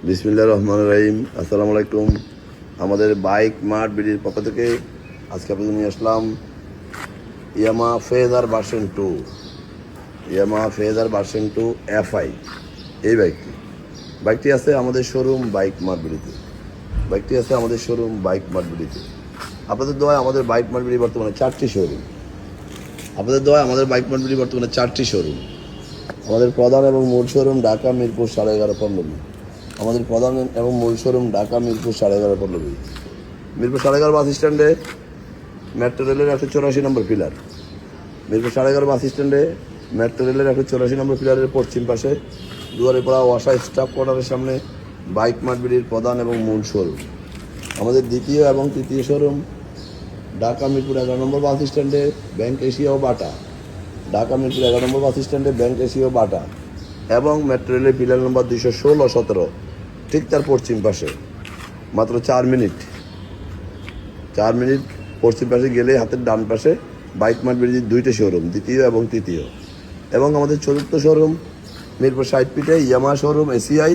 বিসমিল্লাহির রহমানির রহিম। আসসালামু আলাইকুম। আমাদের বাইক মার্ট বিডির পক্ষ থেকে আজকে আপনাদের নিয়ে আসলাম ইয়ামাহা ফেজার ভার্সন 2 FI। এই বাইকটি আছে আমাদের শোরুম বাইক মার্ট বিডিতে। আপনাদের দোয়ায় আমাদের বাইক মার্ট বিডি বর্তমানে 4টি শোরুম। আমাদের প্রধান এবং মূল শোরুম ঢাকা মিরপুর 11.5 পল্লবী। মিরপুর 11.5 বাস স্ট্যান্ডে মেট্রো রেলের 184 নম্বর পিলার। পিলারের পশ্চিম পাশে দুয়ারেপাড়া ওয়াসা স্টাফ কোয়ার্টারের সামনে বাইক মার্ট বিডির প্রধান এবং মূল শোরুম। আমাদের দ্বিতীয় এবং তৃতীয় শোরুম ঢাকা মিরপুর 11 নম্বর বাস স্ট্যান্ডে ব্যাংক এশিয়া ও বাটা এবং মেট্রো রেলের পিলার নম্বর 216-17 ঠিক তার পশ্চিম পাশে। মাত্র 4 মিনিট পশ্চিম পাশে গেলে হাতের ডান পাশে বাইক মার্ট বিডির 2টি শোরুম, দ্বিতীয় এবং তৃতীয়। এবং আমাদের চতুর্থ শোরুম মিরপুর 60 ফিটে ইয়ামাহা শোরুম এসিআই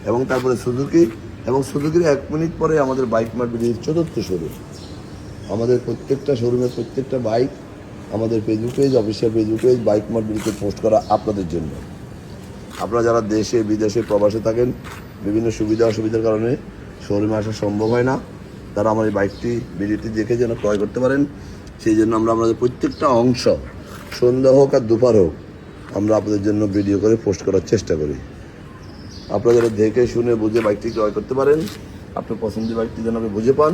এবং তারপরে সুজুকি, এবং সুজুকির 1 মিনিট পরে আমাদের বাইক মার্ট বিডির চতুর্থ শোরুম। আমাদের প্রত্যেকটা শোরুমের প্রত্যেকটা বাইক আমাদের Facebook page, official Facebook page bike mart বিডিতে পোস্ট করা আপনাদের জন্য। আপনারা যারা দেশে বিদেশে প্রবাসে থাকেন, বিভিন্ন সুবিধা অসুবিধার কারণে শোরুমে আসা সম্ভব হয় না, তারা আমার এই ভিডিওটি দেখে যেন ক্রয় করতে পারেন, সেই জন্য আমরা আমাদের প্রত্যেকটা অংশ সন্ধ্যা হোক আর দুপুর হোক আমরা আপনাদের জন্য ভিডিও করে পোস্ট করার চেষ্টা করি। আপনারা যারা দেখে শুনে বুঝে বাইকটি ক্রয় করতে পারেন, আপনার পছন্দের বাইকটি যেন আপনি বুঝে পান,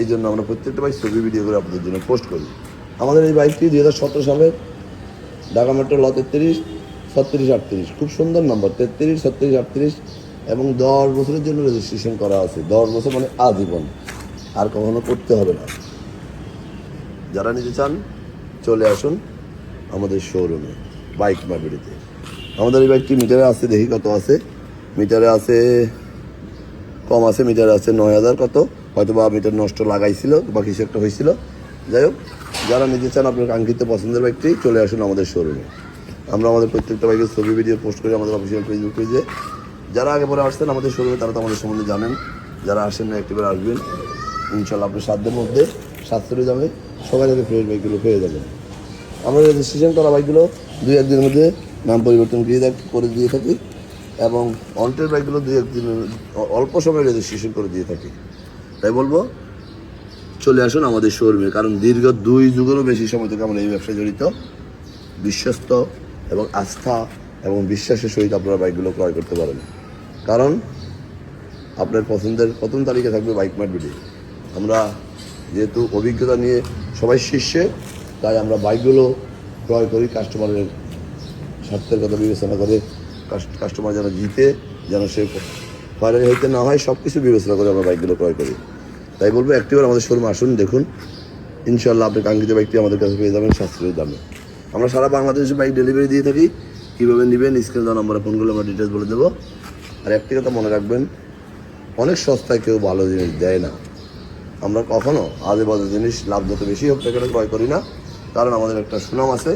এই জন্য আমরা প্রত্যেকটা বাইক ছবি ভিডিও করে আপনাদের জন্য পোস্ট করি। আমাদের এই বাইকটি 2017 সালের ঢাকা মেট্রো ল 33-36-38, খুব সুন্দর নম্বর 33-36-38, এবং 10 বছরের জন্য রেজিস্ট্রেশন করা আছে। 10 বছর মানে আজীবন, আর কখনো করতে হবে না। যারা নিতে চান চলে আসুন আমাদের শোরুমে বাইক মার্ট বিডিতে। আমাদের এই বাইকটি মিটারে আছে, দেখি কত আছে। মিটারে আছে কম আছে, মিটারে আছে 9000 কত, হয়তো বা মিটার নষ্ট লাগাইছিল বা কিছু একটা হয়েছিল। যাই হোক, যারা নিতে চান আপনার কাঙ্ক্ষিত পছন্দের বাইকটি চলে আসুন আমাদের শোরুমে। আমরা আমাদের প্রত্যেকটা বাইকের ছবি ভিডিও পোস্ট করি আমাদের অফিসিয়াল ফেসবুক পেজে। যারা আগে পরে আসছেন আমাদের শোরুমে তারা তো আমাদের সম্বন্ধে জানেন, যারা আসেন না একটিবার আসবেন, ইনশাল্লাহ আপনার সাধ্যের মধ্যে সাশ্রয়ী দামে সবাই থেকে ফ্রেশ বাইকগুলো পেয়ে যাবেন। আমরা রেজিস্ট্রেশন করা বাইকগুলো 2-1 দিনের মধ্যে নাম পরিবর্তন করে দিয়ে থাকি, এবং অল্টের বাইকগুলো 2-1 দিনের অল্প সময় রেজিস্ট্রেশন করে দিয়ে থাকি। তাই বলবো চলে আসুন আমাদের শোরুমে, কারণ দীর্ঘ 2 যুগেরও বেশি সময় থেকে আমরা এই ব্যবসায় জড়িত। বিশ্বস্ত এবং আস্থা এবং বিশ্বাসের সহিত আপনারা বাইকগুলো ক্রয় করতে পারেন, কারণ আপনার পছন্দের প্রথম তালিকা থাকবে বাইক মার্ট বিডি। আমরা যেহেতু অভিজ্ঞতা নিয়ে সবাই শীর্ষে, তাই আমরা বাইকগুলো ক্রয় করি কাস্টমারের স্বার্থের কথা বিবেচনা করে। কাস্টমার যেন জিতে, যেন সে ফায়ারি হইতে না হয়, সব কিছু বিবেচনা করে আমরা বাইকগুলো ক্রয় করি। তাই বলবো একটিবার আমাদের শোরুমে আসুন, দেখুন, ইনশাল্লাহ আপনি কাঙ্ক্ষিত বাইকটি আমাদের কাছে পেয়ে যাবেন সাশ্রয়ী দামে। আমরা সারা বাংলাদেশে বাইক ডেলিভারি দিয়ে থাকি। কীভাবে নেবেন স্ক্রিনে দেওয়া নম্বরে ফোন করলে আমরা ডিটেলস বলে দেবো। আর একটি কথা মনে রাখবেন, অনেক সস্তায় কেউ ভালো জিনিস দেয় না। আমরা কখনও আজে বাজে জিনিস লাভ যত বেশি হোক সেখানে ক্রয় করি না, কারণ আমাদের একটা সুনাম আছে।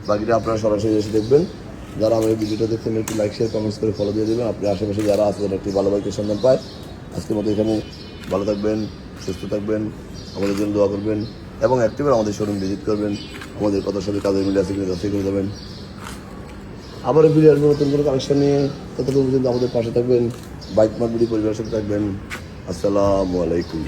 বাকিটা আপনারা সরাসরি এসে দেখবেন। যারা আমার এই ভিডিওটা দেখছেন একটু লাইক, শেয়ার, কমেন্টস করে ফলো দিয়ে দেবেন। আপনি আশেপাশে যারা আছে যারা একটি ভালো বাইকের সন্ধান পায়, আজকের মতো এখানে ভালো থাকবেন, সুস্থ থাকবেন, আমাদের জন্য দোয়া করবেন, এবং একটিবার আমাদের শোরুম ভিজিট করবেন। আমাদের কথার সাথে কাজের মিলে আছে কিনা যাচাই করে যাবেন। আবারও ফিরে আসবেন নতুন কোনো কালেকশন নিয়ে। ততক্ষণ পর্যন্ত আমাদের পাশে থাকবেন, বাইক মার্ট বিডি পরিবারের সাথে থাকবেন। আসসালামু আলাইকুম।